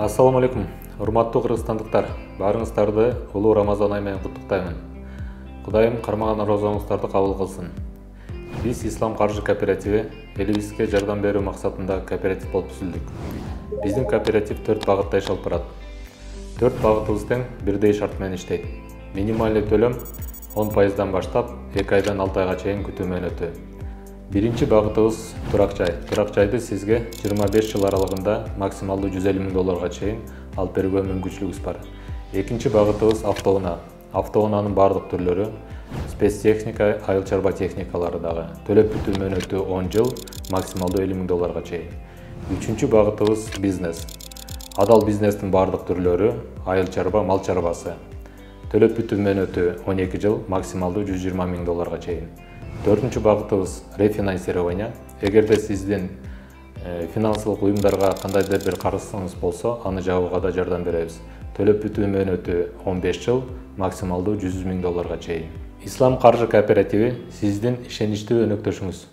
Ассаламу алейкум, урматтуу кыргызстандыктар. Баарыңыздарды улуу Рамазан айы менен куттуктаймын. Кудайым кармаган розоңуздарды кабыл кылсын. Биз Ислам каржы кооперативи элибизге жардам берүү максатында кооператив болуп түзүлдүк. Биздин кооператив 4 багытта иш алып барат. 4 багытыбыз тең бирдей шарт менен иштейт. Минималдуу төлөм 10%дан баштап 2 айдан 6 айга чейин күтүү мөөнөтү. Биринчи багытыбыз турак жай. Турак жайды сизге 25 жыл аралыгында максималдуу 150 000 долларга чейин алып берүүгө мүмкүнчүлүгүбүз бар. Экинчи багытыбыз автоунаа. Автоунаанын бардык түрлөрү, спецтехника, айыл чарба техникалары дагы. Төлөп бүтүү мөөнөтү 10 жыл, максималдуу 50 000 долларга чейин. Үчүнчү багытыбыз бизнес. Адал бизнестин бардык түрлөрү, айыл чарба, мал чарбасы. Төлөп бүтүү мөөнөтү 12 жыл, максималдуу 120 000 долларга чейин. Төртүнчү багытыбыз рефинансирование. Эгерде сиздин финансылык уюмдарга кандайдыр бир карызыңыз болсо, аны жабууга да жардам беребиз. Төлөп бүтүү мөөнөтү 15 жыл, максималдуу 100 000 долларга чейин. Ислам каржы кооперативи сиздин ишеничтүү өнөктөшүңүз.